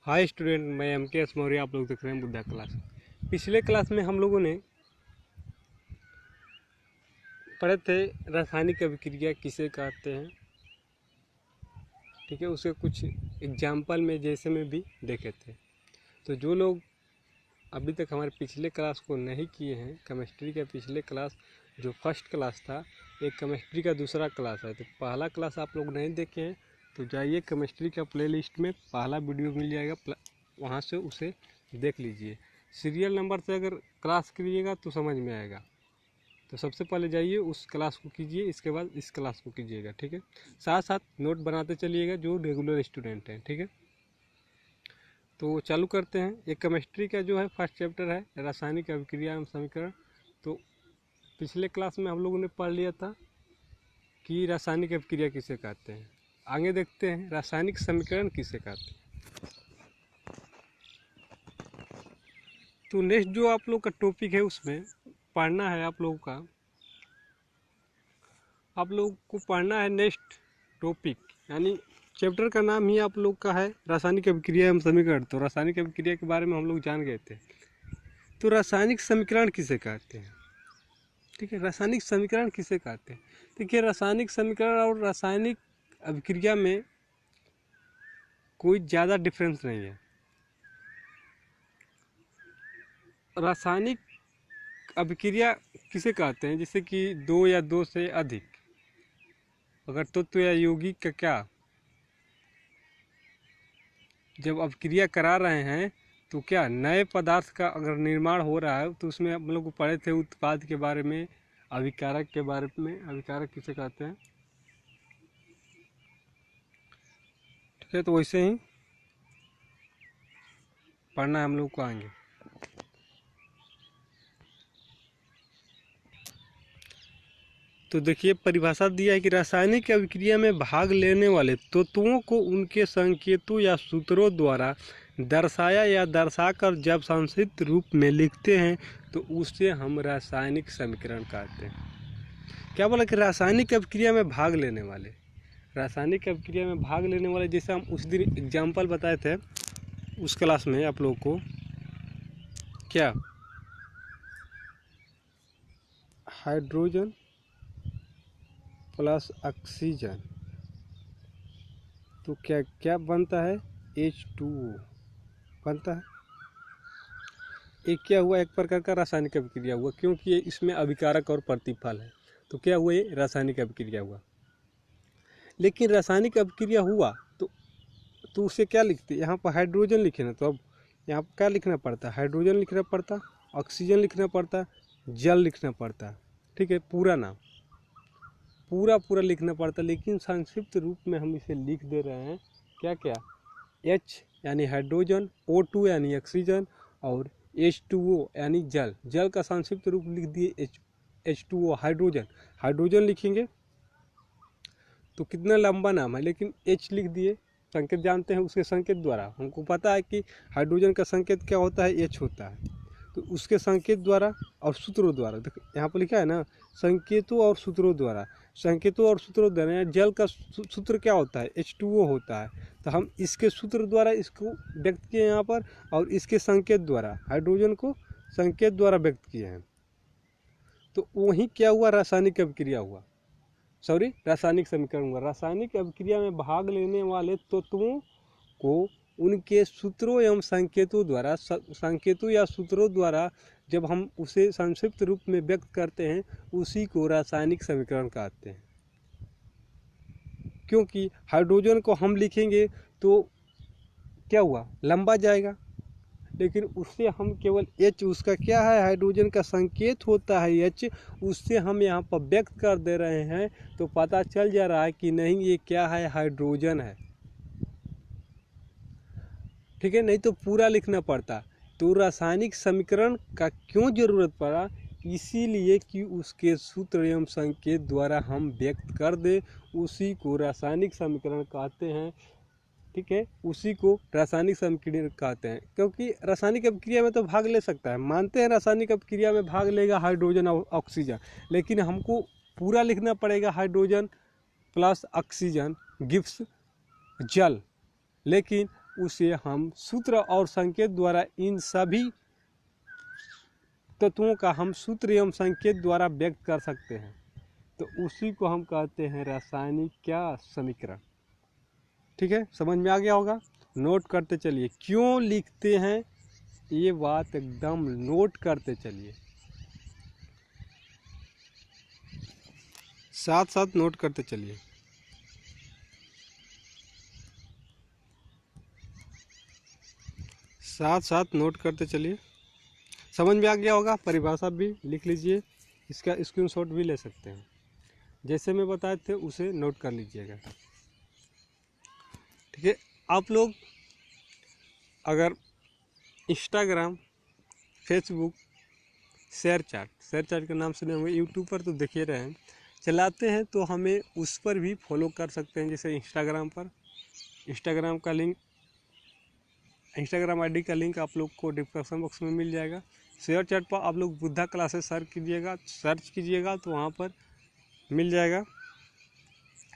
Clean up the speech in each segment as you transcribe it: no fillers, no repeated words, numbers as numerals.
Hi student, मैं MKS Maurya. आप लोग देख रहे हैं बुद्धा क्लास। पिछले क्लास में हम लोगों ने पढ़े थे रासायनिक अभिक्रिया किसे कहते हैं। ठीक है, उसके कुछ एग्जाम्पल में जैसे में भी देखे थे। तो जो लोग अभी तक हमारे पिछले क्लास को नहीं किए हैं, केमिस्ट्री का पिछले क्लास जो फर्स्ट क्लास था, एक केमिस्ट्री का दूसरा क्लास है, तो पहला क्लास आप लोग नहीं देखे हैं तो जाइए केमिस्ट्री का प्लेलिस्ट में पहला वीडियो मिल जाएगा, वहाँ से उसे देख लीजिए। सीरियल नंबर से अगर क्लास करिएगा तो समझ में आएगा। तो सबसे पहले जाइए उस क्लास को कीजिए, इसके बाद इस क्लास को कीजिएगा। ठीक है, साथ साथ नोट बनाते चलिएगा जो रेगुलर स्टूडेंट हैं। ठीक है, तो चालू करते हैं। एक केमिस्ट्री का जो है फर्स्ट चैप्टर है रासायनिक अभिक्रिया एवं समीकरण। तो पिछले क्लास में हम लोगों ने पढ़ लिया था कि रासायनिक अभिक्रिया किसे कहते हैं। आगे देखते हैं रासायनिक समीकरण किसे कहते हैं। तो नेक्स्ट जो आप लोग का टॉपिक है उसमें पढ़ना है आप लोगों को पढ़ना है नेक्स्ट टॉपिक, यानी चैप्टर का नाम ही आप लोग का है रासायनिक अभिक्रिया एवं समीकरण। तो रासायनिक अभिक्रिया के बारे में हम लोग जान गए थे। तो रासायनिक समीकरण किसे कहते हैं। ठीक है, रासायनिक समीकरण किसे कहते हैं। देखिए, रासायनिक समीकरण और रासायनिक अभिक्रिया में कोई ज़्यादा डिफरेंस नहीं है। रासायनिक अभिक्रिया किसे कहते हैं, जैसे कि दो या दो से अधिक अगर तत्व या यौगिक का क्या जब अभिक्रिया करा रहे हैं तो क्या नए पदार्थ का अगर निर्माण हो रहा है तो उसमें हम लोग पढ़े थे उत्पाद के बारे में, अभिकारक के बारे में। अभिकारक किसे कहते हैं। ठीक है, तो वैसे ही पढ़ना है हम लोग को आएंगे। तो देखिए, परिभाषा दिया है कि रासायनिक अभिक्रिया में भाग लेने वाले तत्वों को उनके संकेतों या सूत्रों द्वारा दर्शाया या दर्शाकर जब संक्षिप्त रूप में लिखते हैं तो उसे हम रासायनिक समीकरण कहते हैं। क्या बोला कि रासायनिक अभिक्रिया में भाग लेने वाले, रासायनिक अभिक्रिया में भाग लेने वाले, जैसे हम उस दिन एग्जाम्पल बताए थे उस क्लास में आप लोगों को, क्या हाइड्रोजन प्लस ऑक्सीजन तो क्या क्या बनता है, H2O बनता है। एक क्या हुआ, एक प्रकार का रासायनिक अभिक्रिया हुआ, क्योंकि इसमें अभिकारक और प्रतिफल है। तो क्या हुआ, ये रासायनिक अभिक्रिया हुआ। लेकिन रासायनिक अभिक्रिया हुआ तो उसे क्या लिखते, यहाँ पर हाइड्रोजन लिखे ना, तो अब यहाँ पर क्या लिखना पड़ता, हाइड्रोजन लिखना पड़ता, ऑक्सीजन लिखना पड़ता, जल लिखना पड़ता। ठीक है, पूरा नाम पूरा लिखना पड़ता। लेकिन संक्षिप्त रूप में हम इसे लिख दे रहे हैं क्या क्या, H यानी हाइड्रोजन, O2 यानी ऑक्सीजन और H2O यानी जल। जल का संक्षिप्त रूप लिख दिए H2O, हाइड्रोजन लिखेंगे तो कितना लंबा नाम है, लेकिन H लिख दिए, संकेत जानते हैं उसके संकेत द्वारा। हमको पता है कि हाइड्रोजन का संकेत क्या होता है, H होता है। तो उसके संकेत द्वारा और सूत्रों द्वारा, देखो यहाँ पर लिखा है ना, संकेतों और सूत्रों द्वारा। संकेतों और सूत्रों द्वारा जल का सूत्र क्या होता है, H2O होता है। तो हम इसके सूत्र द्वारा इसको व्यक्त किए यहाँ पर, और इसके संकेत द्वारा हाइड्रोजन को संकेत द्वारा व्यक्त किए हैं। तो वही क्या हुआ, रासायनिक अभिक्रिया हुआ, रासायनिक समीकरण हुआ। रासायनिक अभिक्रिया में भाग लेने वाले तत्वों को उनके सूत्रों एवं संकेतों या सूत्रों द्वारा जब हम उसे संक्षिप्त रूप में व्यक्त करते हैं उसी को रासायनिक समीकरण कहते हैं। क्योंकि हाइड्रोजन को हम लिखेंगे तो क्या हुआ, लंबा जाएगा, लेकिन उससे हम केवल H, उसका क्या है, हाइड्रोजन का संकेत होता है H, उससे हम यहाँ पर व्यक्त कर दे रहे हैं तो पता चल जा रहा है कि नहीं ये क्या है, हाइड्रोजन है। ठीक है, नहीं तो पूरा लिखना पड़ता। तो रासायनिक समीकरण का क्यों जरूरत पड़ा, इसीलिए कि उसके सूत्र एवं संकेत द्वारा हम व्यक्त कर दे, उसी को रासायनिक समीकरण कहते हैं। ठीक है, उसी को रासायनिक समीकरण कहते हैं। क्योंकि रासायनिक अभिक्रिया में तो भाग ले सकता है, मानते हैं रासायनिक अभिक्रिया में भाग लेगा हाइड्रोजन और ऑक्सीजन, लेकिन हमको पूरा लिखना पड़ेगा, हाइड्रोजन प्लस ऑक्सीजन गिव्स जल। लेकिन उसे हम सूत्र और संकेत द्वारा इन सभी तत्वों का हम सूत्र एवं संकेत द्वारा व्यक्त कर सकते हैं। तो उसी को हम कहते हैं रासायनिक क्या समीकरण। ठीक है, समझ में आ गया होगा। नोट करते चलिए, क्यों लिखते हैं ये बात एकदम नोट करते चलिए, साथ साथ नोट करते चलिए। साथ साथ नोट करते चलिए, समझ में आ गया होगा। परिभाषा भी लिख लीजिए, इसका स्क्रीनशॉट भी ले सकते हैं। जैसे मैं बताए थे उसे नोट कर लीजिएगा। ठीक है, आप लोग अगर इंस्टाग्राम, फेसबुक, शेयर चैट के नाम सुने होंगे, यूट्यूब पर तो देखिए रहे हैं, चलाते हैं तो हमें उस पर भी फॉलो कर सकते हैं। जैसे इंस्टाग्राम पर, इंस्टाग्राम का लिंक, इंस्टाग्राम आईडी का लिंक आप लोग को डिस्क्रिप्शन बॉक्स में मिल जाएगा। शेयर चैट पर आप लोग बुद्धा क्लासेस सर्च कीजिएगा तो वहाँ पर मिल जाएगा।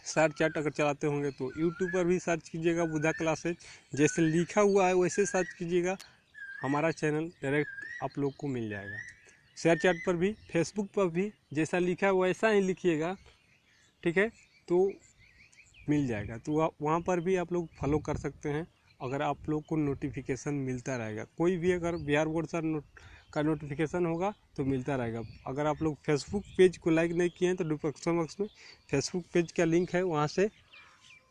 सर्च चैट अगर चलाते होंगे तो यूट्यूब पर भी सर्च कीजिएगा बुद्धा क्लासेस, जैसे लिखा हुआ है वैसे सर्च कीजिएगा, हमारा चैनल डायरेक्ट आप लोग को मिल जाएगा। शेयर चैट पर भी, फेसबुक पर भी जैसा लिखा है वैसा ही लिखिएगा, ठीक है, तो मिल जाएगा। तो वहाँ पर भी आप लोग फॉलो कर सकते हैं। अगर आप लोग को नोटिफिकेशन मिलता रहेगा, कोई भी अगर बिहार बोर्ड का नोटिफिकेशन होगा तो मिलता रहेगा। अगर आप लोग फेसबुक पेज को लाइक नहीं किए हैं तो डिस्क्रिप्शन बॉक्स में फेसबुक पेज का लिंक है, वहाँ से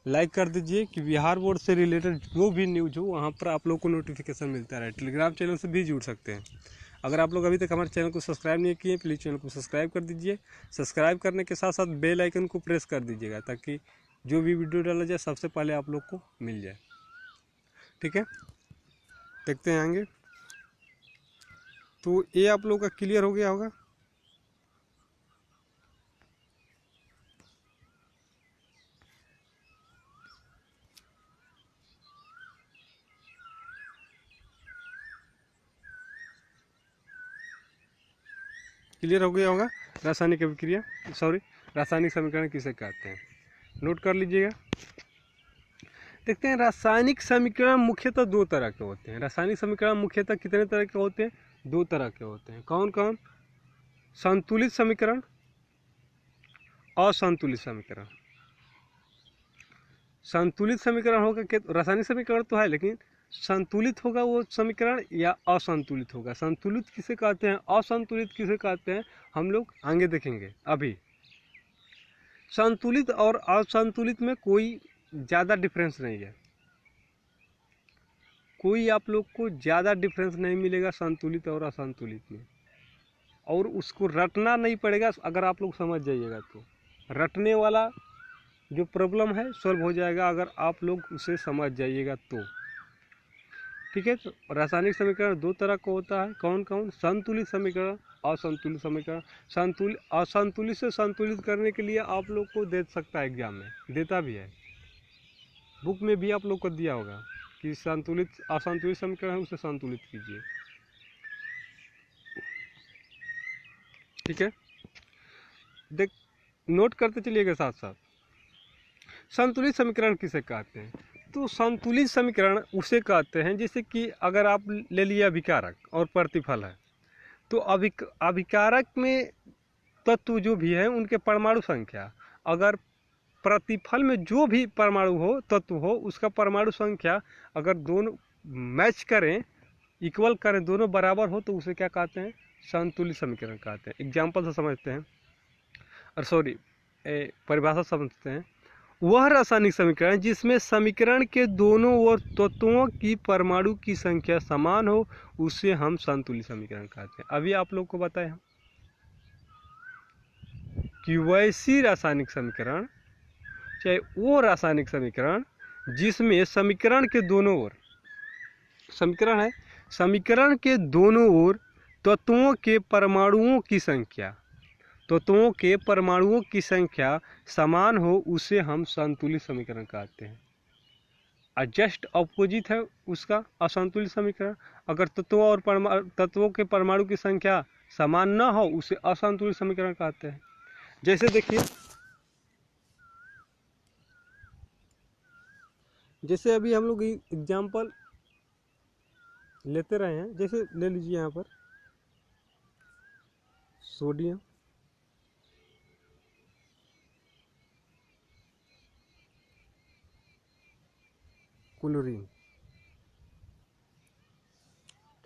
लाइक कर दीजिए कि बिहार बोर्ड से रिलेटेड जो भी न्यूज़ हो वहाँ पर आप लोग को नोटिफिकेशन मिलता रहे। टेलीग्राम चैनल से भी जुड़ सकते हैं। अगर आप लोग अभी तक हमारे चैनल को सब्सक्राइब नहीं किए, प्लीज़ चैनल को सब्सक्राइब कर दीजिए। सब्सक्राइब करने के साथ साथ बेल आइकन को प्रेस कर दीजिएगा, ताकि जो भी वीडियो डाला जाए सबसे पहले आप लोग को मिल जाए। ठीक है, देखते हैं आगे। तो ये आप लोग का क्लियर हो गया होगा। क्लियर हो गया होगा। रासायनिक अभिक्रिया, रासायनिक समीकरण किसे कहते हैं, नोट कर लीजिएगा। देखते हैं, रासायनिक समीकरण मुख्यतः दो तरह के होते हैं। रासायनिक समीकरण मुख्यतः कितने तरह के होते हैं? दो तरह के होते हैं। कौन कौन? संतुलित समीकरण, असंतुलित समीकरण। संतुलित समीकरण होगा कि रासायनिक समीकरण तो है, लेकिन संतुलित होगा वो समीकरण या असंतुलित होगा। संतुलित किसे कहते हैं, असंतुलित किसे कहते हैं, हम लोग आगे देखेंगे। अभी संतुलित और असंतुलित में कोई ज़्यादा डिफरेंस नहीं है, कोई आप लोग को ज़्यादा डिफरेंस नहीं मिलेगा संतुलित और असंतुलित में, और उसको रटना नहीं पड़ेगा। अगर आप लोग समझ जाइएगा तो रटने वाला जो प्रॉब्लम है सॉल्व हो जाएगा, अगर आप लोग उसे समझ जाइएगा तो। ठीक है, तो रासायनिक समीकरण दो तरह का होता है। कौन कौन? संतुलित समीकरण, असंतुलित समीकरण। असंतुलित से संतुलित करने के लिए आप लोग को दे सकता है, एग्जाम में देता भी है, बुक में भी आप लोग को दिया होगा कि संतुलित असंतुलित समीकरण है उसे संतुलित कीजिए। ठीक है, देख नोट करते चलिएगा साथ साथ। संतुलित समीकरण किसे कहते हैं? तो संतुलित समीकरण उसे कहते हैं जैसे कि अगर आप ले लिए अभिकारक और प्रतिफल है, तो अभिकारक में तत्व जो भी है उनके परमाणु संख्या, अगर प्रतिफल में जो भी परमाणु हो, तत्व हो, उसका परमाणु संख्या अगर दोनों मैच करें, इक्वल करें, दोनों बराबर हो, तो उसे क्या कहते हैं? संतुलित समीकरण कहते हैं। एग्जाम्पल से समझते हैं, और परिभाषा समझते हैं। वह रासायनिक समीकरण जिसमें समीकरण के दोनों ओर तत्वों की परमाणु की संख्या समान हो, उसे हम संतुलित समीकरण कहते हैं। अभी आप लोग को बताएं हम कि वैसी रासायनिक समीकरण, चाहे वो रासायनिक समीकरण जिसमें समीकरण के दोनों ओर, समीकरण है, समीकरण के दोनों ओर तत्वों के परमाणुओं की समान हो, उसे हम संतुलित समीकरण कहते हैं। और जस्ट अपोजिट है उसका असंतुलित समीकरण। अगर तत्वों के परमाणु की संख्या समान न हो, उसे असंतुलित समीकरण कहते हैं। जैसे देखिए, जैसे अभी हम लोग एग्जाम्पल लेते रहे हैं, जैसे ले लीजिए यहाँ पर सोडियम, क्लोरीन,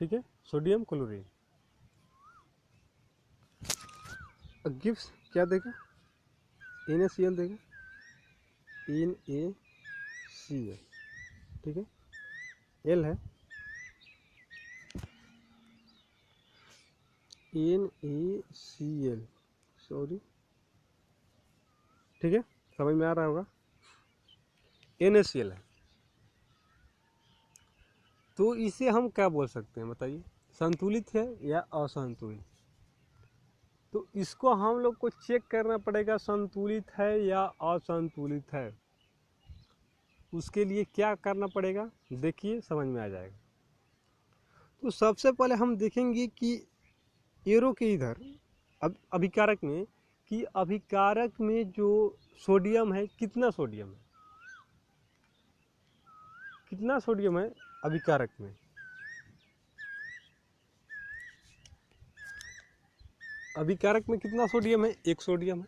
ठीक है, सोडियम क्लोरीन गिव्स क्या देगा, NaCl देगा, NaCl, ठीक है, L है NaCl, सॉरी, ठीक है, समझ में आ रहा होगा, NaCl है। तो इसे हम क्या बोल सकते हैं बताइए, संतुलित है या असंतुलित। तो इसको हम लोग को चेक करना पड़ेगा संतुलित है या असंतुलित है। उसके लिए क्या करना पड़ेगा, देखिए समझ में आ जाएगा। तो सबसे पहले हम देखेंगे कि एरो के इधर अभिकारक में, कि अभिकारक में जो सोडियम है, कितना सोडियम है, कितना सोडियम है अभिकारक में। अभिकारक में कितना सोडियम है, 1 सोडियम है,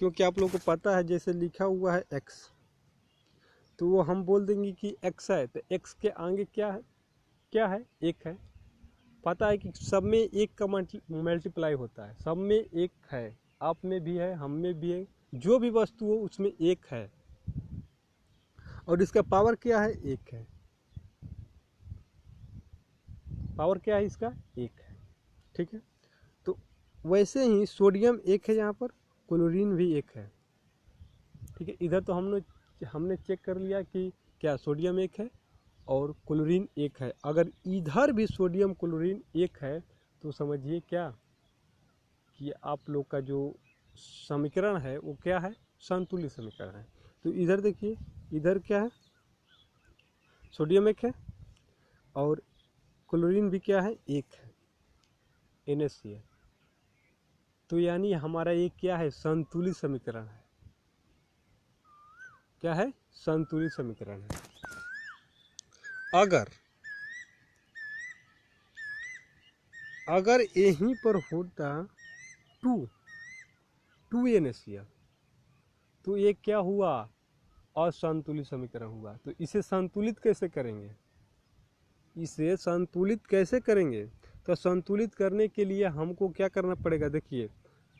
क्योंकि आप लोगों को पता है जैसे लिखा हुआ है X, तो वो हम बोल देंगे कि X है, तो X के आगे क्या है, क्या है, 1 है। पता है कि सब में 1 का मल्टीप्लाई होता है, सब में 1 है, आप में भी है, हम में भी है, जो भी वस्तु हो उसमें 1 है, और इसका पावर क्या है, 1 है। पावर क्या है इसका, 1 है, ठीक है। तो वैसे ही सोडियम 1 है यहाँ पर, क्लोरीन भी 1 है, ठीक है। इधर तो हमने चेक कर लिया कि क्या सोडियम 1 है और क्लोरीन 1 है। अगर इधर भी सोडियम क्लोरीन 1 है तो समझिए क्या कि आप लोग का जो समीकरण है वो क्या है, संतुलित समीकरण है। तो इधर देखिए, इधर क्या है, सोडियम 1 है और क्लोरीन भी क्या है, 1 है, NaCl। तो यानी हमारा ये क्या है, संतुलित समीकरण है। क्या है, संतुलित समीकरण है। अगर यहीं पर होता 2 NaCl, तो ये क्या हुआ, असंतुलित समीकरण हुआ। तो इसे संतुलित कैसे करेंगे, इसे संतुलित कैसे करेंगे। तो संतुलित करने के लिए हमको क्या करना पड़ेगा, देखिए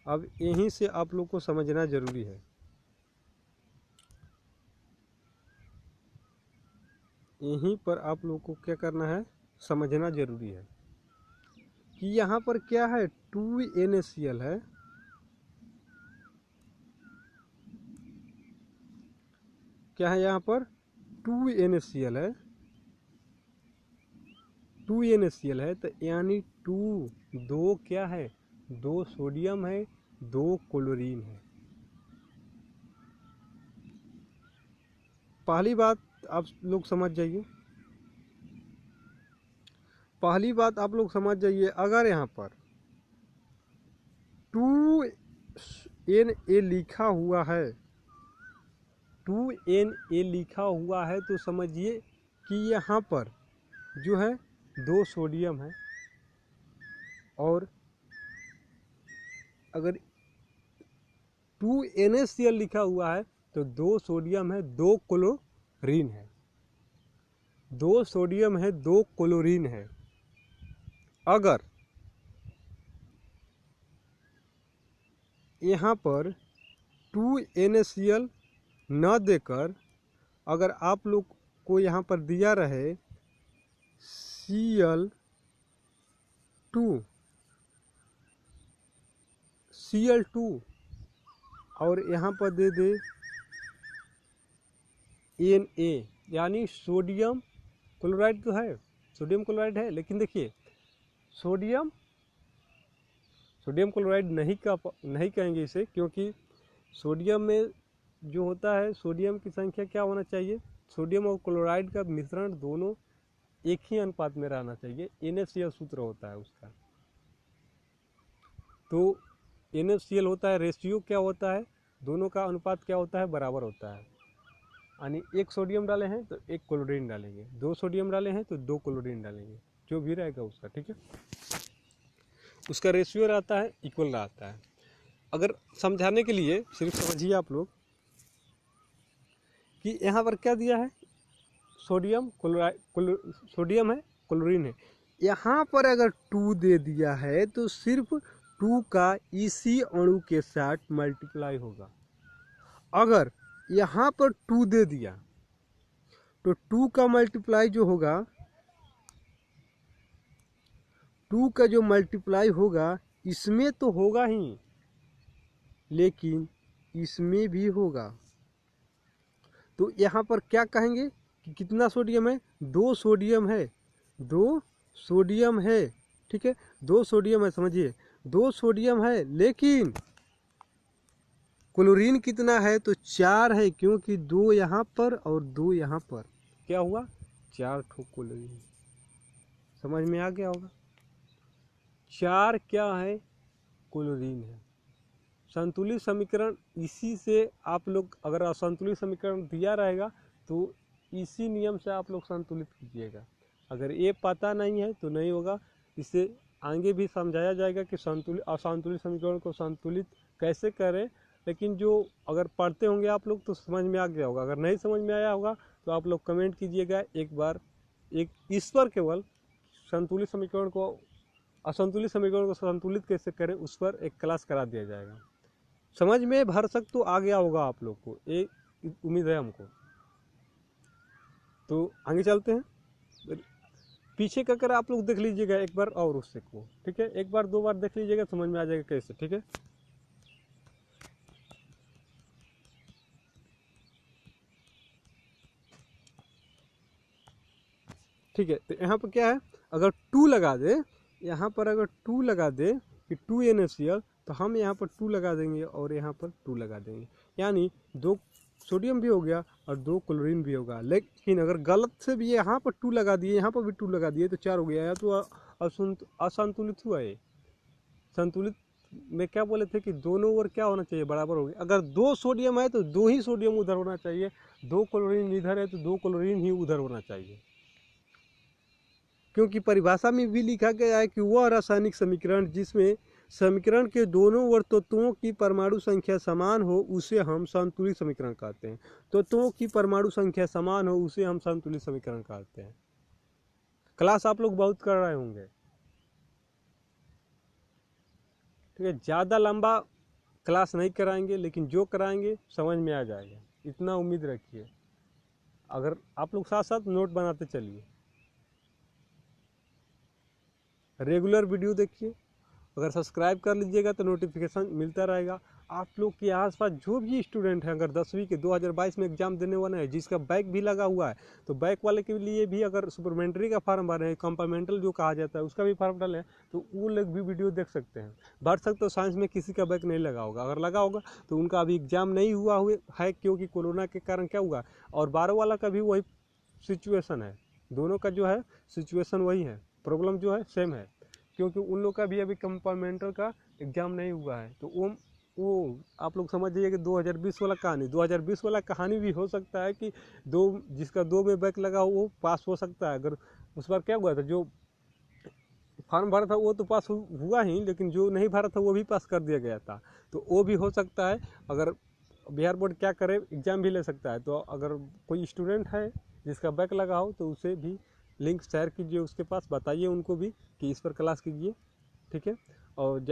अब यहीं से आप लोग को समझना जरूरी है। यहीं पर आप लोग को क्या करना है, समझना जरूरी है कि यहाँ पर क्या है, 2 NaCl है, क्या है यहाँ पर 2 NaCl है, 2 NaCl है, तो यानी 2 क्या है, 2 सोडियम है, 2 क्लोरीन है। पहली बात आप लोग समझ जाइए, पहली बात आप लोग समझ जाइए, अगर यहाँ पर 2 Na लिखा हुआ है, 2 Na लिखा हुआ है, तो समझिए कि यहाँ पर जो है 2 सोडियम है, और अगर 2 NaCl लिखा हुआ है तो 2 सोडियम है, 2 क्लोरीन है, 2 सोडियम है, 2 क्लोरीन है। अगर यहाँ पर 2 NaCl न देकर अगर आप लोग को यहाँ पर दिया रहे Cl2 और यहाँ पर दे दे Na, यानी सोडियम क्लोराइड तो है, सोडियम क्लोराइड है, लेकिन देखिए सोडियम क्लोराइड नहीं कहेंगे इसे, क्योंकि सोडियम में जो होता है, सोडियम की संख्या क्या होना चाहिए, सोडियम और क्लोराइड का मिश्रण दोनों एक ही अनुपात में रहना चाहिए, NaCl सूत्र होता है उसका। तो NaCl होता है, रेशियो क्या होता है, दोनों का अनुपात क्या होता है, बराबर होता है। यानी एक सोडियम डाले हैं तो एक क्लोरीन डालेंगे, 2 सोडियम डाले हैं तो 2 क्लोरीन डालेंगे, जो भी रहेगा उसका, ठीक है। उसका रेशियो रहता है इक्वल रहता है। अगर समझाने के लिए सिर्फ समझिए आप लोग कि यहाँ पर क्या दिया है, सोडियम सोडियम है, क्लोरीन है। यहाँ पर अगर 2 दे दिया है तो सिर्फ 2 का इसी अणु के साथ मल्टीप्लाई होगा। अगर यहाँ पर 2 दे दिया तो 2 का मल्टीप्लाई जो होगा, 2 का जो मल्टीप्लाई होगा इसमें तो होगा ही, लेकिन इसमें भी होगा। तो यहाँ पर क्या कहेंगे कि कितना सोडियम है, 2 सोडियम है, 2 सोडियम है, ठीक है, 2 सोडियम है, समझिए 2 सोडियम है, लेकिन क्लोरीन कितना है तो 4 है, क्योंकि 2 यहाँ पर और 2 यहाँ पर, क्या हुआ 4 ठो क्लोरीन। समझ में आ गया होगा, 4 क्या है, क्लोरीन है। संतुलित समीकरण इसी से आप लोग, अगर असंतुलित समीकरण दिया रहेगा तो इसी नियम से आप लोग संतुलित कीजिएगा। अगर ये पता नहीं है तो नहीं होगा। इससे आगे भी समझाया जाएगा कि संतुलित असंतुलित समीकरण को संतुलित कैसे करें, लेकिन जो अगर पढ़ते होंगे आप लोग तो समझ में आ गया होगा। अगर नहीं समझ में आया होगा तो आप लोग कमेंट कीजिएगा एक बार। एक इस पर केवल संतुलित समीकरण को, असंतुलित समीकरण को संतुलित कैसे करें उस पर एक क्लास करा दिया जाएगा। समझ में भर सक तो आ गया होगा आप लोग को, एक उम्मीद है हमको। तो आगे चलते हैं। पीछे का कर आप लोग देख लीजिएगा एक बार और उससे को, ठीक है, एक बार 2 बार देख लीजिएगा, समझ में आ जाएगा कैसे, ठीक है। ठीक है, तो यहाँ पर क्या है, अगर 2 लगा दे, यहाँ पर अगर 2 लगा दे कि 2 NaCl, तो हम यहाँ पर 2 लगा देंगे और यहाँ पर 2 लगा देंगे, यानी 2 सोडियम भी हो गया और 2 क्लोरीन भी होगा। लेकिन अगर गलत से भी यहाँ पर 2 लगा दिए, यहाँ पर भी 2 लगा दिए तो 4 हो गया, या तो असंतुलित हुआ है। संतुलित में क्या बोले थे कि दोनों ओर क्या होना चाहिए, बराबर हो गया। अगर 2 सोडियम है तो 2 ही सोडियम उधर होना चाहिए, 2 क्लोरीन इधर है तो 2 क्लोरीन ही उधर होना चाहिए, क्योंकि परिभाषा में भी लिखा गया है कि वह रासायनिक समीकरण जिसमें समीकरण के दोनों ओर तत्वों की परमाणु संख्या समान हो उसे हम संतुलित समीकरण कहते हैं। तत्वों की परमाणु संख्या समान हो उसे हम संतुलित समीकरण कहते हैं। क्लास आप लोग बहुत कर रहे होंगे, ठीक है, ज़्यादा लंबा क्लास नहीं कराएंगे, लेकिन जो कराएंगे समझ में आ जाएगा, इतना उम्मीद रखिए। अगर आप लोग साथ साथ नोट बनाते चलिए, रेगुलर वीडियो देखिए, अगर सब्सक्राइब कर लीजिएगा तो नोटिफिकेशन मिलता रहेगा। आप लोग के आसपास जो भी स्टूडेंट हैं, अगर 10वीं के 2022 में एग्जाम देने वाले हैं, जिसका बैक भी लगा हुआ है, तो बैक वाले के लिए भी अगर सुपरमेंट्री का फॉर्म भर रहे हैं, कंपार्टमेंटल जो कहा जाता है उसका भी फॉर्म डालें, तो वो लोग भी वीडियो देख सकते हैं। भर सकते तो साइंस में किसी का बैक नहीं लगा होगा, अगर लगा होगा तो उनका अभी एग्जाम नहीं हुआ है, क्योंकि कोरोना के कारण क्या हुआ, और 12 वाला का भी वही सिचुएशन है। दोनों का जो है सिचुएशन वही है, प्रॉब्लम जो है सेम है, क्योंकि उन लोग का भी अभी कंपार्टमेंटल का एग्ज़ाम नहीं हुआ है। तो वो आप लोग समझ जाइए कि 2020 वाला कहानी, 2020 वाला कहानी भी हो सकता है कि जिसका 2 में बैक लगा हो वो पास हो सकता है। अगर उस बार क्या हुआ था, जो फॉर्म भरा था वो तो पास हुआ ही, लेकिन जो नहीं भरा था वो भी पास कर दिया गया था, तो वो भी हो सकता है। अगर बिहार बोर्ड क्या करे, एग्ज़ाम भी ले सकता है। तो अगर कोई स्टूडेंट है जिसका बैक लगा हो तो उसे भी लिंक शेयर कीजिए, उसके पास बताइए उनको भी कि इस पर क्लास कीजिए, ठीक है। और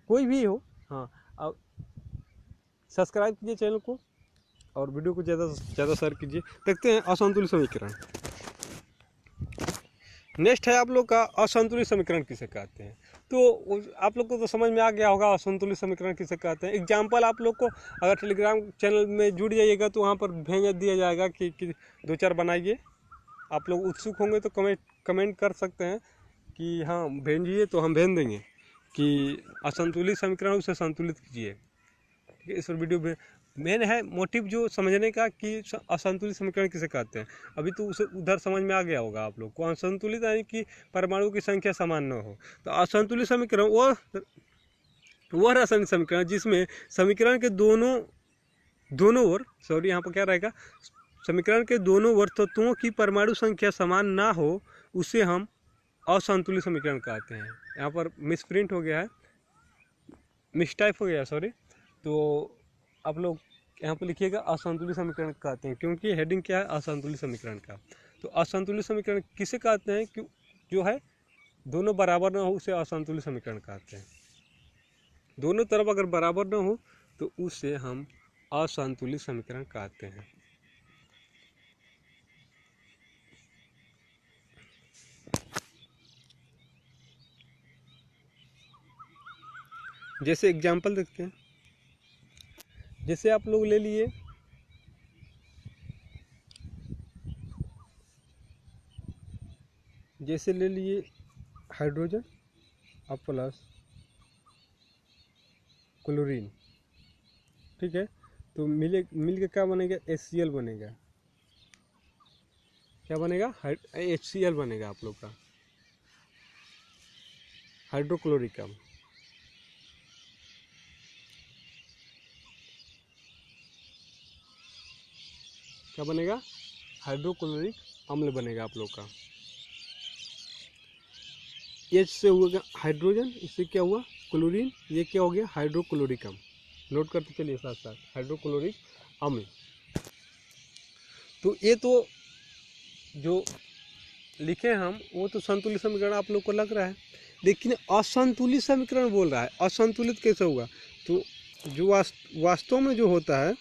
कोई भी हो, हाँ, अब सब्सक्राइब कीजिए चैनल को और वीडियो को ज़्यादा से ज़्यादा शेयर कीजिए। देखते हैं असंतुलित समीकरण। नेक्स्ट है आप लोग का असंतुलित समीकरण किसे कहते हैं। तो आप लोग को तो समझ में आ गया होगा असंतुलित समीकरण किसे कहते हैं। एग्जाम्पल आप लोग को अगर टेलीग्राम चैनल में जुड़ जाइएगा तो वहाँ पर भेज दिया जाएगा कि 2-4 बनाइए। आप लोग उत्सुक होंगे तो कमेंट कर सकते हैं कि हाँ भेजिए, तो हम भेज देंगे कि असंतुलित समीकरण उसे संतुलित कीजिए, ठीक है। इस पर वीडियो मेन है मोटिव जो समझने का कि असंतुलित समीकरण किसे कहते हैं। अभी तो उसे उधर समझ में आ गया होगा आप लोग को। असंतुलित यानी कि परमाणु की संख्या समान न हो। तो असंतुलित समीकरण वह रासायनिक समीकरण जिसमें समीकरण के दोनों ओर, सॉरी यहाँ पर क्या रहेगा, समीकरण के दोनों वर्तत्वों की परमाणु संख्या समान ना हो उसे हम असंतुलित समीकरण कहते हैं। यहाँ पर मिसप्रिंट हो गया है, मिसटाइप हो गया, सॉरी। तो आप लोग यहाँ पर लिखिएगा असंतुलित समीकरण कहते हैं, क्योंकि हेडिंग क्या है, असंतुलित समीकरण का। तो असंतुलित समीकरण किसे कहते हैं कि जो है दोनों बराबर ना हो उसे असंतुलित समीकरण कहते हैं। दोनों तरफ अगर बराबर ना हो तो उसे हम असंतुलित समीकरण कहते हैं। जैसे एग्जाम्पल देखते हैं, जैसे आप लोग ले लिए हाइड्रोजन और प्लस क्लोरीन, ठीक है। तो मिल के क्या बनेगा, HCl बनेगा। क्या बनेगा, HCl बनेगा आप लोग का, हाइड्रोक्लोरिक अम्ल। क्या बनेगा, हाइड्रोक्लोरिक अम्ल बनेगा आप लोग का। H से हुआ हाइड्रोजन, इससे क्या हुआ क्लोरीन, ये क्या हो गया हाइड्रोक्लोरिक अम्ल। नोट करते चलिए साथ साथ, हाइड्रोक्लोरिक अम्ल। तो ये तो जो लिखे हम वो तो संतुलित समीकरण आप लोग को लग रहा है, लेकिन असंतुलित समीकरण बोल रहा है। असंतुलित कैसे होगा, तो जो वास्तव में जो होता है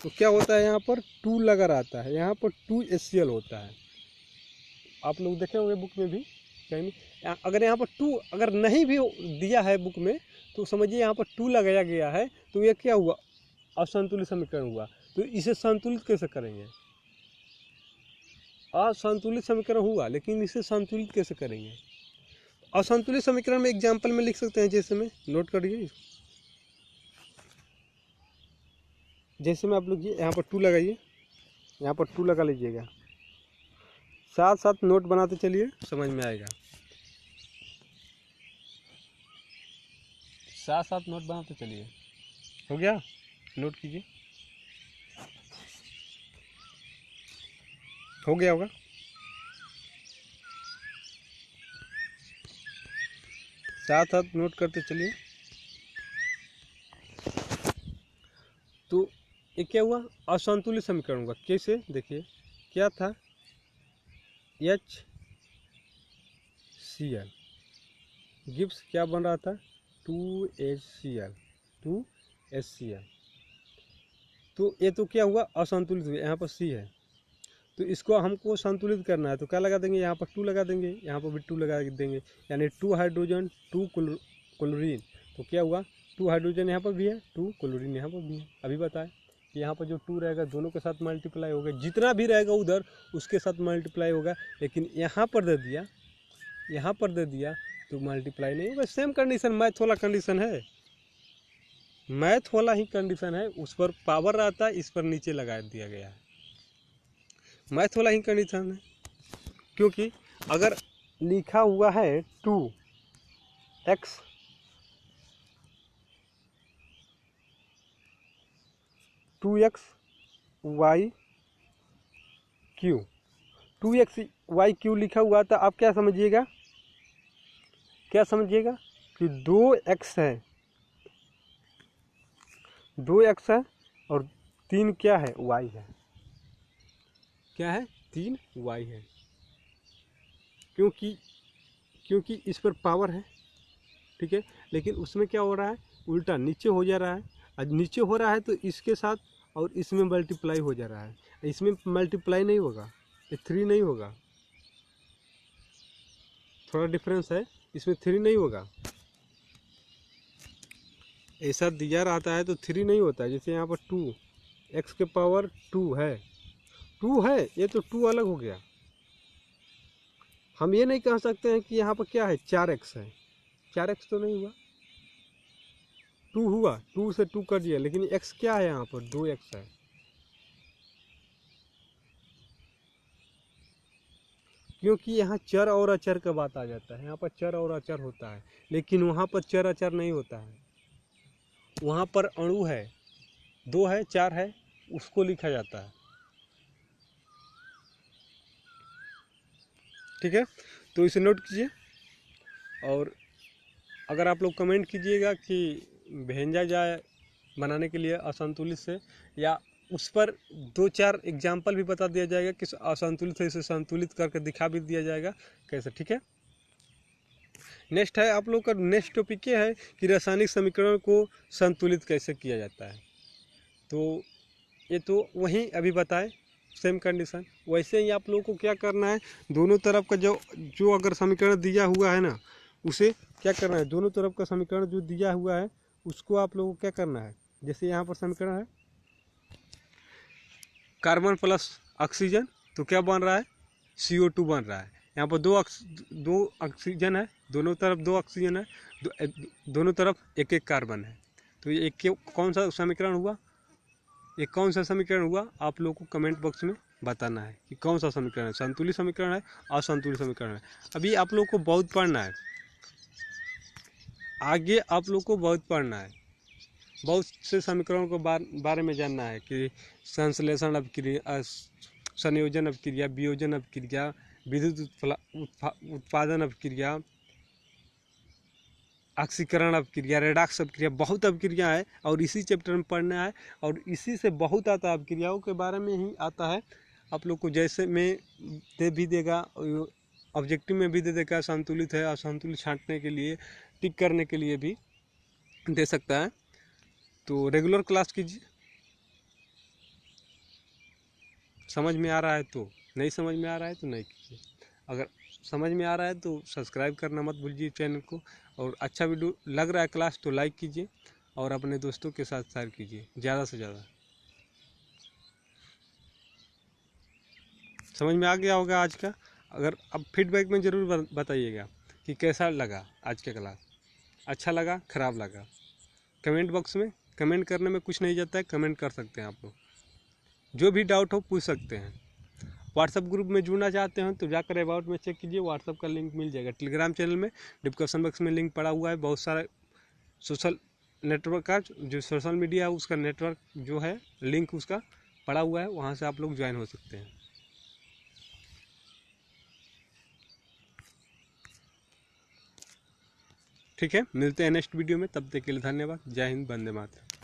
तो क्या होता है, यहाँ पर 2 लगा रहता है, यहाँ पर 2HCl होता है। आप लोग देखे होंगे बुक में भी कहीं, अगर यहाँ पर 2 अगर नहीं भी दिया है बुक में तो समझिए यहाँ पर 2 लगाया गया है, तो ये क्या हुआ, असंतुलित समीकरण हुआ। तो इसे संतुलित कैसे करेंगे, असंतुलित समीकरण हुआ लेकिन इसे संतुलित कैसे करेंगे। असंतुलित समीकरण में एग्जाम्पल में लिख सकते हैं, जैसे में नोट करिए, जैसे में आप लोग यहाँ पर 2 लगाइए, यहाँ पर 2 लगा लीजिएगा, साथ साथ नोट बनाते चलिए, समझ में आएगा। साथ साथ नोट बनाते चलिए, हो गया, नोट कीजिए, हो गया होगा। साथ साथ नोट करते चलिए। तो ये क्या हुआ, असंतुलित समीकरण होगा। कैसे, देखिए क्या था, HCl गिब्स क्या बन रहा था, 2HCl। तो ये तो क्या हुआ, असंतुलित हुआ। यहाँ पर C है तो इसको हमको संतुलित करना है, तो क्या लगा देंगे, यहाँ पर 2 लगा देंगे, यहाँ पर भी 2 लगा देंगे, यानी 2 हाइड्रोजन 2 क्लोरीन। तो क्या हुआ, 2 हाइड्रोजन यहाँ पर भी है, 2 क्लोरीन यहाँ पर भी है। अभी बताएं कि यहाँ पर जो 2 रहेगा दोनों के साथ मल्टीप्लाई होगा, जितना भी रहेगा उधर उसके साथ मल्टीप्लाई होगा, लेकिन यहाँ पर दे दिया, यहाँ पर दे दिया तो मल्टीप्लाई नहीं होगा। सेम कंडीशन, मैथ वाला कंडीशन है, मैथ वाला ही कंडीशन है। उस पर पावर रहता है, इस पर नीचे लगा दिया गया है, मैथ वाला ही कंडीशन है। क्योंकि अगर लिखा हुआ है 2x y Q, 2xy Q लिखा हुआ था, आप क्या समझिएगा, क्या समझिएगा कि 2x है, 2x है और 3 क्या है, y है। क्या है, 3y है। क्योंकि इस पर पावर है, ठीक है, लेकिन उसमें क्या हो रहा है, उल्टा नीचे हो जा रहा है। आज नीचे हो रहा है तो इसके साथ और इसमें मल्टीप्लाई हो जा रहा है, इसमें मल्टीप्लाई नहीं होगा, ये 3 नहीं होगा, थोड़ा डिफरेंस है, इसमें 3 नहीं होगा। ऐसा दिया रहता है तो 3 नहीं होता है। जैसे यहाँ पर 2x के पावर 2 है, 2 है, ये तो 2 अलग हो गया। हम ये नहीं कह सकते हैं कि यहाँ पर क्या है, 4x है, 4x तो नहीं हुआ, 2 हुआ, 2 से 2 कर दिया, लेकिन x क्या है, यहाँ पर 2x है। क्योंकि यहाँ चर और अचर का बात आ जाता है, यहाँ पर चर और अचर होता है, लेकिन वहाँ पर चर अचर नहीं होता है। वहाँ पर अणु है, 2 है, 4 है, उसको लिखा जाता है। ठीक है, तो इसे नोट कीजिए। और अगर आप लोग कमेंट कीजिएगा कि भेजा जाए बनाने के लिए असंतुलित से, या उस पर 2-4 एग्जाम्पल भी बता दिया जाएगा कि असंतुलित है, इसे संतुलित करके दिखा भी दिया जाएगा कैसे। ठीक है, नेक्स्ट है आप लोग का नेक्स्ट टॉपिक ये है कि रासायनिक समीकरण को संतुलित कैसे किया जाता है। तो ये तो वहीं अभी बताएं सेम कंडीशन। वैसे ही आप लोगों को क्या करना है, दोनों तरफ का जो अगर समीकरण दिया हुआ है ना, उसे क्या करना है, दोनों तरफ का समीकरण जो दिया हुआ है उसको आप लोगों को क्या करना है। जैसे यहाँ पर समीकरण है कार्बन प्लस ऑक्सीजन, तो क्या बन रहा है, CO2 बन रहा है। यहाँ पर दो ऑक्सीजन है, दोनों तरफ 2 ऑक्सीजन है, दोनों तरफ 1-1 कार्बन है। तो ये कौन सा समीकरण हुआ, ये कौन सा समीकरण हुआ, आप लोगों को कमेंट बॉक्स में बताना है कि कौन सा समीकरण है, संतुलित समीकरण है, असंतुलित समीकरण है। अभी आप लोग को बहुत पढ़ना है, आगे आप लोग को बहुत पढ़ना है, बहुत से समीकरणों के बारे में जानना है कि संश्लेषण अभिक्रिया, संयोजन अभिक्रिया, वियोजन अभिक्रिया, विद्युत उत्पादन अभिक्रिया, ऑक्सीकरण अभिक्रिया, रेडॉक्स अभिक्रिया, बहुत अभिक्रिया है और इसी चैप्टर में पढ़ना है। और इसी से बहुत आता है, अभिक्रियाओं के बारे में ही आता है। आप लोग को जैसे में भी देगा, ऑब्जेक्टिव में भी दे देगा, संतुलित है असंतुलित छांटने के लिए, टिक करने के लिए भी दे सकता है। तो रेगुलर क्लास कीजिए, समझ में आ रहा है तो, नहीं समझ में आ रहा है तो नहीं कीजिए। अगर समझ में आ रहा है तो सब्सक्राइब करना मत भूलिए चैनल को। और अच्छा वीडियो लग रहा है क्लास तो लाइक कीजिए और अपने दोस्तों के साथ शेयर कीजिए ज़्यादा से ज़्यादा। समझ में आ गया होगा आज का। अगर अब फीडबैक में ज़रूर बताइएगा कि कैसा लगा आज का क्लास, अच्छा लगा ख़राब लगा। कमेंट बॉक्स में कमेंट करने में कुछ नहीं जाता है, कमेंट कर सकते हैं आप लोग, जो भी डाउट हो पूछ सकते हैं। व्हाट्सअप ग्रुप में जुड़ना चाहते हैं तो जाकर अबाउट में चेक कीजिए, व्हाट्सअप का लिंक मिल जाएगा। टेलीग्राम चैनल में डिस्क्रिप्शन बॉक्स में लिंक पड़ा हुआ है। बहुत सारा सोशल नेटवर्क का जो सोशल मीडिया है उसका नेटवर्क जो है लिंक उसका पड़ा हुआ है, वहाँ से आप लोग ज्वाइन हो सकते हैं। ठीक है, मिलते हैं नेक्स्ट वीडियो में, तब तक के लिए धन्यवाद। जय हिंद, वंदे मातरम।